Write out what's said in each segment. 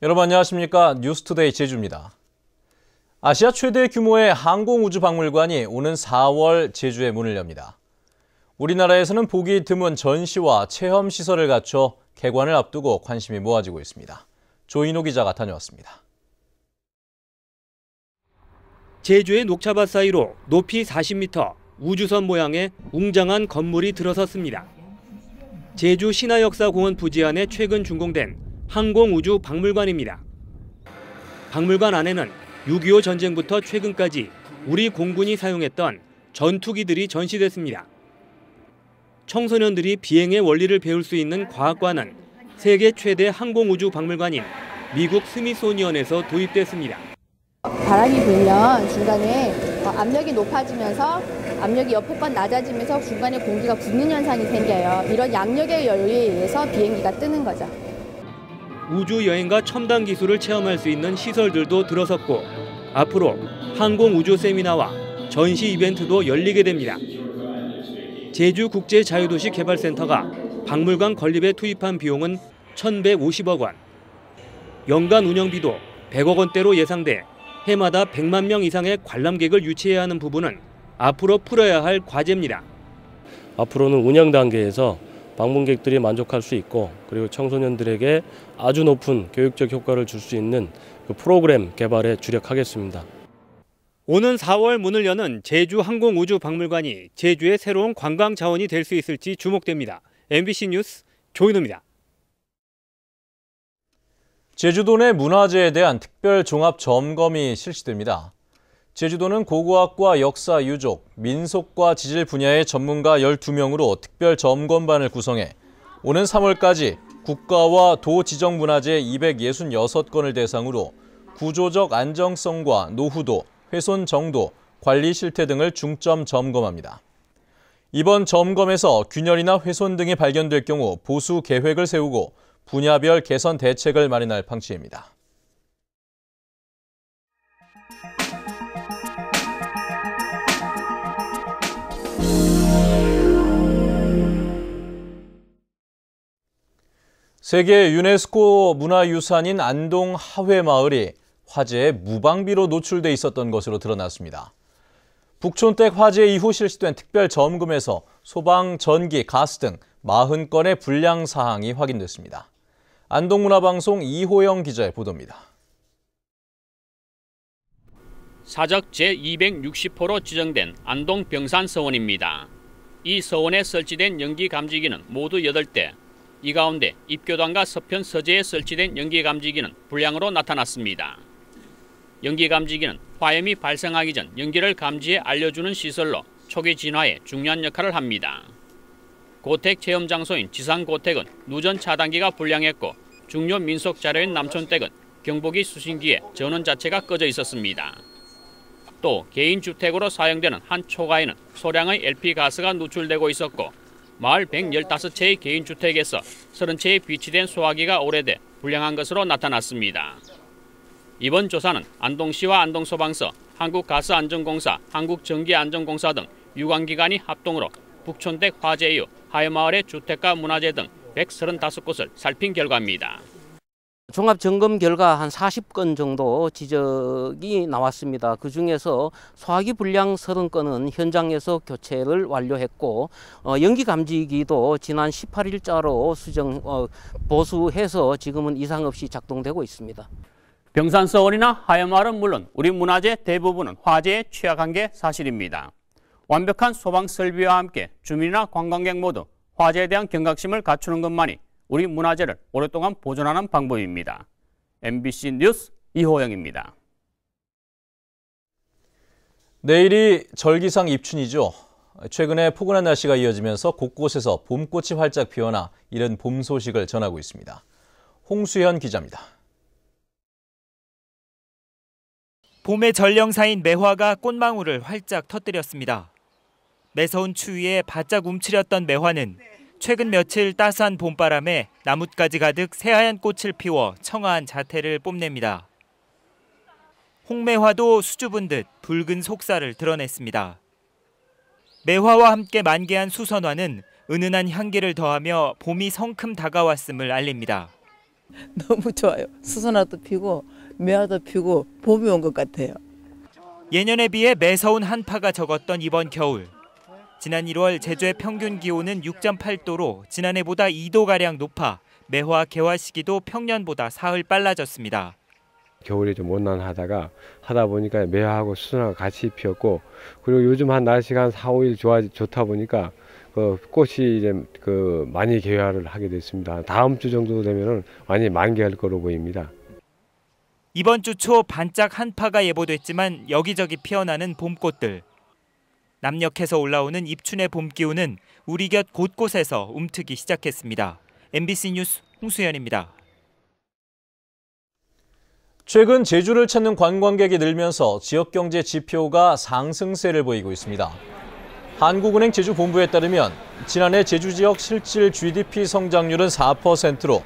여러분 안녕하십니까? 뉴스투데이 제주입니다. 아시아 최대 규모의 항공우주박물관이 오는 4월 제주에 문을 엽니다. 우리나라에서는 보기 드문 전시와 체험시설을 갖춰 개관을 앞두고 관심이 모아지고 있습니다. 조인호 기자가 다녀왔습니다. 제주의 녹차밭 사이로 높이 40m, 우주선 모양의 웅장한 건물이 들어섰습니다. 제주 신화역사공원 부지 안에 최근 준공된 항공우주박물관입니다. 박물관 안에는 6.25 전쟁부터 최근까지 우리 공군이 사용했던 전투기들이 전시됐습니다. 청소년들이 비행의 원리를 배울 수 있는 과학관은 세계 최대 항공우주박물관인 미국 스미소니언에서 도입됐습니다. 바람이 불면 중간에 압력이 높아지면서 압력이 옆에 건 낮아지면서 중간에 공기가 굳는 현상이 생겨요. 이런 양력의 연료에 의해서 비행기가 뜨는 거죠. 우주 여행과 첨단 기술을 체험할 수 있는 시설들도 들어섰고 앞으로 항공우주 세미나와 전시 이벤트도 열리게 됩니다. 제주국제자유도시 개발센터가 박물관 건립에 투입한 비용은 1,150억 원. 연간 운영비도 100억 원대로 예상돼 해마다 100만 명 이상의 관람객을 유치해야 하는 부분은 앞으로 풀어야 할 과제입니다. 앞으로는 운영 단계에서 방문객들이 만족할 수 있고 그리고 청소년들에게 아주 높은 교육적 효과를 줄 수 있는 그 프로그램 개발에 주력하겠습니다. 오는 4월 문을 여는 제주항공우주박물관이 제주의 새로운 관광 자원이 될 수 있을지 주목됩니다. MBC 뉴스 조인호입니다. 제주도 내 문화재에 대한 특별 종합 점검이 실시됩니다. 제주도는 고고학과 역사 유족, 민속과 지질 분야의 전문가 12명으로 특별 점검반을 구성해 오는 3월까지 국가와 도 지정 문화재 266건을 대상으로 구조적 안정성과 노후도, 훼손 정도, 관리 실태 등을 중점 점검합니다. 이번 점검에서 균열이나 훼손 등이 발견될 경우 보수 계획을 세우고 분야별 개선 대책을 마련할 방침입니다. 세계 유네스코 문화유산인 안동 하회마을이 화재에 무방비로 노출돼 있었던 것으로 드러났습니다. 북촌댁 화재 이후 실시된 특별 점검에서 소방, 전기, 가스 등 40건의 불량 사항이 확인됐습니다. 안동문화방송 이호영 기자의 보도입니다. 사적 제260호로 지정된 안동 병산서원입니다. 이 서원에 설치된 연기 감지기는 모두 8대. 이 가운데 입교단과 서편 서재에 설치된 연기 감지기는 불량으로 나타났습니다. 연기 감지기는 화염이 발생하기 전 연기를 감지해 알려주는 시설로 초기 진화에 중요한 역할을 합니다. 고택 체험 장소인 지상고택은 누전 차단기가 불량했고 중요 민속 자료인 남촌댁은 경보기 수신기에 전원 자체가 꺼져 있었습니다. 또 개인주택으로 사용되는 한 초가에는 소량의 LP가스가 누출되고 있었고 마을 115채의 개인주택에서 30채에 비치된 소화기가 오래돼 불량한 것으로 나타났습니다. 이번 조사는 안동시와 안동소방서, 한국가스안전공사, 한국전기안전공사 등 유관기관이 합동으로 북촌댁 화재 이후 하회마을의 주택과 문화재 등 135곳을 살핀 결과입니다. 종합점검 결과 한 40건 정도 지적이 나왔습니다. 그중에서 소화기 불량 30건은 현장에서 교체를 완료했고 연기 감지기도 지난 18일자로 보수해서 지금은 이상 없이 작동되고 있습니다. 병산서원이나 하회마을은 물론 우리 문화재 대부분은 화재에 취약한 게 사실입니다. 완벽한 소방 설비와 함께 주민이나 관광객 모두 화재에 대한 경각심을 갖추는 것만이 우리 문화재를 오랫동안 보존하는 방법입니다. MBC 뉴스 이호영입니다. 내일이 절기상 입춘이죠. 최근에 포근한 날씨가 이어지면서 곳곳에서 봄꽃이 활짝 피어나 이른 봄 소식을 전하고 있습니다. 홍수현 기자입니다. 봄의 전령사인 매화가 꽃망울을 활짝 터뜨렸습니다. 매서운 추위에 바짝 움츠렸던 매화는 최근 며칠 따스한 봄바람에 나뭇가지 가득 새하얀 꽃을 피워 청아한 자태를 뽐냅니다. 홍매화도 수줍은 듯 붉은 속살을 드러냈습니다. 매화와 함께 만개한 수선화는 은은한 향기를 더하며 봄이 성큼 다가왔음을 알립니다. 너무 좋아요. 수선화도 피고 매화도 피고 봄이 온 것 같아요. 예년에 비해 매서운 한파가 적었던 이번 겨울. 지난 1월 제주의 평균 기온은 6.8도로 지난해보다 2도가량 높아 매화 개화 시기도 평년보다 사흘 빨라졌습니다. 겨울에 좀 온난하다가 하다 보니까 매화하고 수선화가 같이 피었고, 그리고 요즘 한 날씨가 한 4, 5일 좋다 보니까 꽃이 이제 많이 개화를 하게 됐습니다. 다음 주 정도 되면은 많이 만개할 거로 보입니다. 이번 주 초 반짝 한파가 예보됐지만 여기저기 피어나는 봄꽃들. 남녘에서 올라오는 입춘의 봄 기운은 우리 곁 곳곳에서 움트기 시작했습니다. MBC 뉴스 홍수연입니다. 최근 제주를 찾는 관광객이 늘면서 지역경제 지표가 상승세를 보이고 있습니다. 한국은행 제주본부에 따르면 지난해 제주 지역 실질 GDP 성장률은 4%로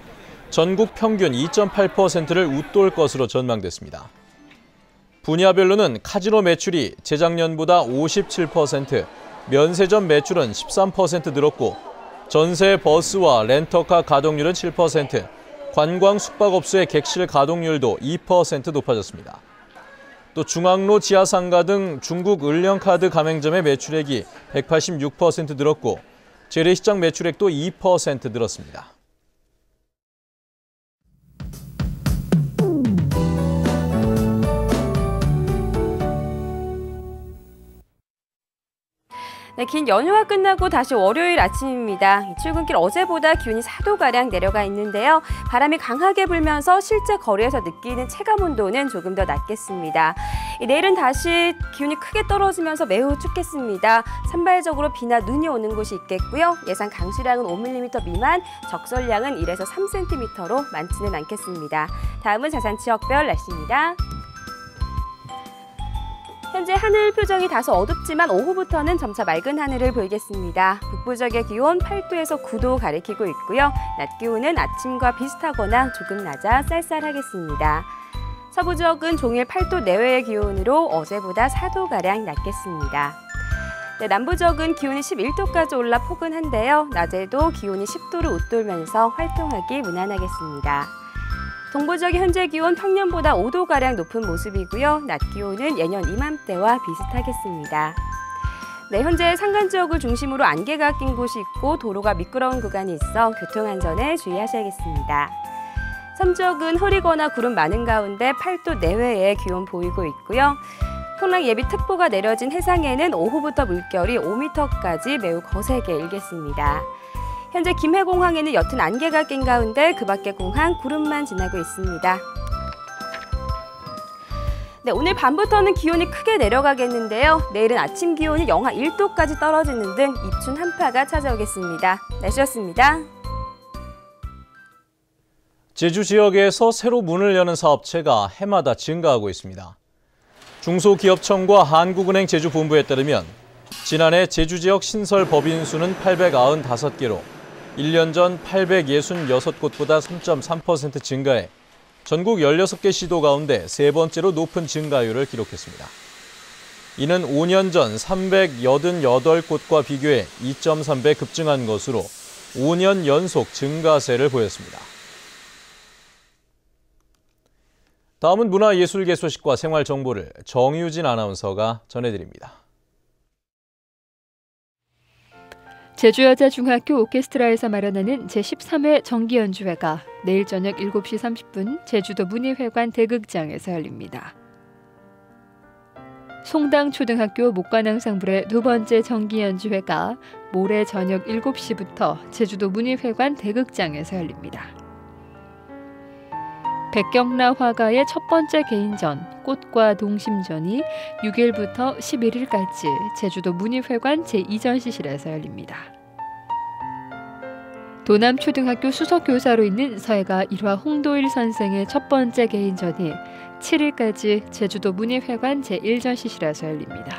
전국 평균 2.8%를 웃돌 것으로 전망됐습니다. 분야별로는 카지노 매출이 재작년보다 57%, 면세점 매출은 13% 늘었고 전세 버스와 렌터카 가동률은 7%, 관광 숙박업소의 객실 가동률도 2% 높아졌습니다. 또 중앙로 지하상가 등 중국 을령카드 가맹점의 매출액이 186% 늘었고 재래시장 매출액도 2% 늘었습니다. 네, 긴 연휴가 끝나고 다시 월요일 아침입니다. 출근길 어제보다 기온이 4도가량 내려가 있는데요. 바람이 강하게 불면서 실제 거리에서 느끼는 체감온도는 조금 더 낮겠습니다. 내일은 다시 기온이 크게 떨어지면서 매우 춥겠습니다. 산발적으로 비나 눈이 오는 곳이 있겠고요. 예상 강수량은 5mm 미만, 적설량은 1에서 3cm로 많지는 않겠습니다. 다음은 자산 지역별 날씨입니다. 현재 하늘 표정이 다소 어둡지만 오후부터는 점차 맑은 하늘을 보이겠습니다. 북부 지역의 기온 8도에서 9도 가리키고 있고요. 낮 기온은 아침과 비슷하거나 조금 낮아 쌀쌀하겠습니다. 서부 지역은 종일 8도 내외의 기온으로 어제보다 4도가량 낮겠습니다. 네, 남부 지역은 기온이 11도까지 올라 포근한데요. 낮에도 기온이 10도를 웃돌면서 활동하기 무난하겠습니다. 동부 지역의 현재 기온 평년보다 5도가량 높은 모습이고요. 낮 기온은 예년 이맘때와 비슷하겠습니다. 네, 현재 산간 지역을 중심으로 안개가 낀 곳이 있고 도로가 미끄러운 구간이 있어 교통안전에 주의하셔야겠습니다. 섬 지역은 흐리거나 구름 많은 가운데 8도 내외의 기온 보이고 있고요. 풍랑 예비특보가 내려진 해상에는 오후부터 물결이 5m까지 매우 거세게 일겠습니다. 현재 김해공항에는 옅은 안개가 낀 가운데 그 밖의 공항 구름만 지나고 있습니다. 네, 오늘 밤부터는 기온이 크게 내려가겠는데요. 내일은 아침 기온이 영하 1도까지 떨어지는 등 입춘 한파가 찾아오겠습니다. 날씨였습니다. 제주 지역에서 새로 문을 여는 사업체가 해마다 증가하고 있습니다. 중소기업청과 한국은행 제주본부에 따르면 지난해 제주 지역 신설 법인 수는 895개로 1년 전 866곳보다 3.3% 증가해 전국 16개 시도 가운데 세 번째로 높은 증가율을 기록했습니다. 이는 5년 전 388곳과 비교해 2.3배 급증한 것으로 5년 연속 증가세를 보였습니다. 다음은 문화예술계 소식과 생활 정보를 정유진 아나운서가 전해드립니다. 제주여자중학교 오케스트라에서 마련하는 제13회 정기연주회가 내일 저녁 7시 30분 제주도 문희회관 대극장에서 열립니다. 송당초등학교 목관앙상블의 두 번째 정기연주회가 모레 저녁 7시부터 제주도 문희회관 대극장에서 열립니다. 백경라 화가의 첫 번째 개인전 꽃과 동심전이 6일부터 11일까지 제주도 문희회관 제2전시실에서 열립니다. 도남초등학교 수석교사로 있는 서예가 1화 홍도일 선생의 첫 번째 개인전이 7일까지 제주도 문희회관 제1전시실에서 열립니다.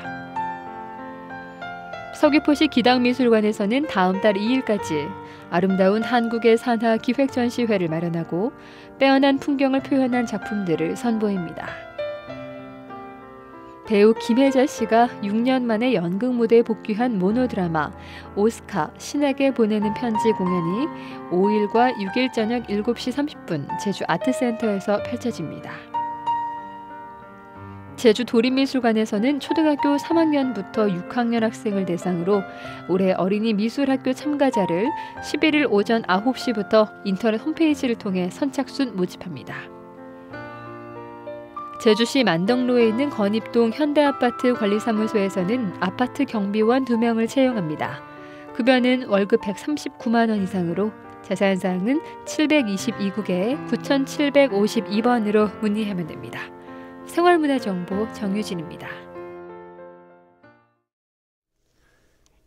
서귀포시 기당미술관에서는 다음 달 2일까지 아름다운 한국의 산하 기획전시회를 마련하고 빼어난 풍경을 표현한 작품들을 선보입니다. 배우 김혜자 씨가 6년 만에 연극 무대에 복귀한 모노드라마 오스카 신에게 보내는 편지 공연이 5일과 6일 저녁 7시 30분 제주 아트센터에서 펼쳐집니다. 제주 도립미술관에서는 초등학교 3학년부터 6학년 학생을 대상으로 올해 어린이 미술학교 참가자를 11일 오전 9시부터 인터넷 홈페이지를 통해 선착순 모집합니다. 제주시 만덕로에 있는 건입동 현대아파트 관리사무소에서는 아파트 경비원 2명을 채용합니다. 급여는 월급 139만 원 이상으로 자세한사항은 722국에 9752번으로 문의하면 됩니다. 생활문화정보 정유진입니다.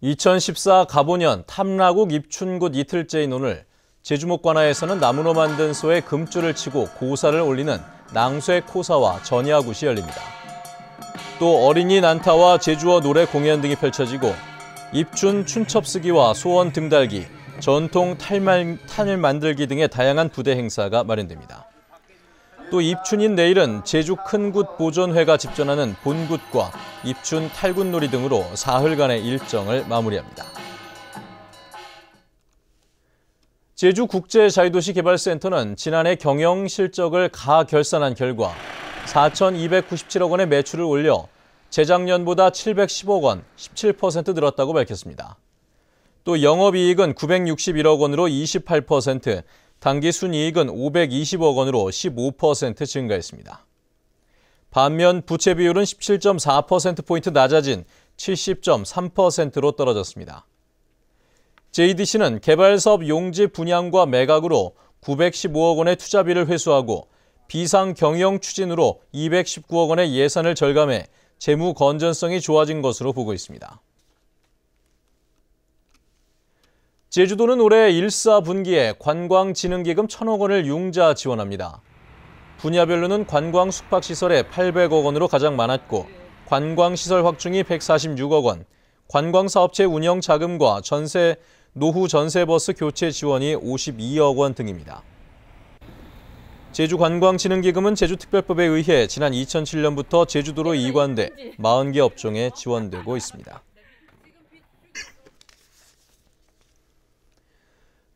2014 가보년 탐라국 입춘굿 이틀째인 오늘 제주목관화에서는 나무로 만든 소에 금줄을 치고 고사를 올리는 낭쇠 코사와 전야굿이 열립니다. 또 어린이 난타와 제주어 노래 공연 등이 펼쳐지고 입춘 춘첩쓰기와 소원 등달기, 전통 탈을 만들기 등의 다양한 부대 행사가 마련됩니다. 또 입춘인 내일은 제주 큰굿 보존회가 집전하는 본굿과 입춘 탈굿놀이 등으로 사흘간의 일정을 마무리합니다. 제주국제자유도시개발센터는 지난해 경영 실적을 가결산한 결과 4,297억 원의 매출을 올려 재작년보다 710억 원, 17% 늘었다고 밝혔습니다. 또 영업이익은 961억 원으로 28%, 당기순이익은 520억 원으로 15% 증가했습니다. 반면 부채 비율은 17.4%포인트 낮아진 70.3%로 떨어졌습니다. JDC는 개발사업 용지 분양과 매각으로 915억 원의 투자비를 회수하고 비상 경영 추진으로 219억 원의 예산을 절감해 재무 건전성이 좋아진 것으로 보고 있습니다. 제주도는 올해 1사분기에 관광진흥기금 1,000억 원을 융자 지원합니다. 분야별로는 관광 숙박시설에 800억 원으로 가장 많았고 관광시설 확충이 146억 원, 관광사업체 운영 자금과 노후 전세버스 교체 지원이 52억 원 등입니다. 제주관광진흥기금은 제주특별법에 의해 지난 2007년부터 제주도로 이관돼 40개 업종에 지원되고 있습니다.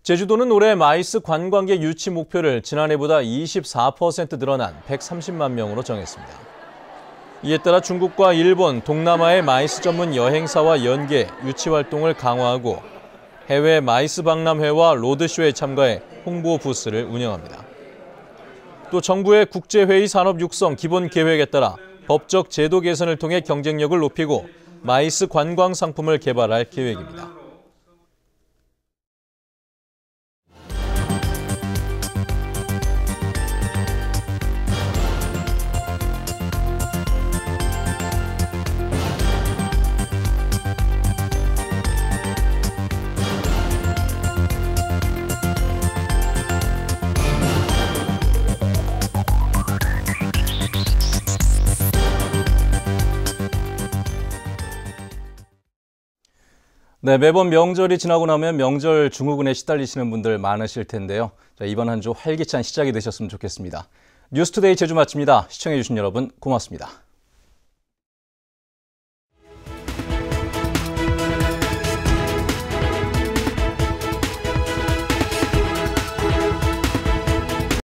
제주도는 올해 마이스 관광객 유치 목표를 지난해보다 24% 늘어난 130만 명으로 정했습니다. 이에 따라 중국과 일본, 동남아의 마이스 전문 여행사와 연계, 유치 활동을 강화하고 해외 마이스 박람회와 로드쇼에 참가해 홍보 부스를 운영합니다. 또 정부의 국제회의 산업 육성 기본 계획에 따라 법적 제도 개선을 통해 경쟁력을 높이고 마이스 관광 상품을 개발할 계획입니다. 네, 매번 명절이 지나고 나면 명절 증후군에 시달리시는 분들 많으실 텐데요. 이번 한 주 활기찬 시작이 되셨으면 좋겠습니다. 뉴스투데이 제주 마칩니다. 시청해주신 여러분 고맙습니다.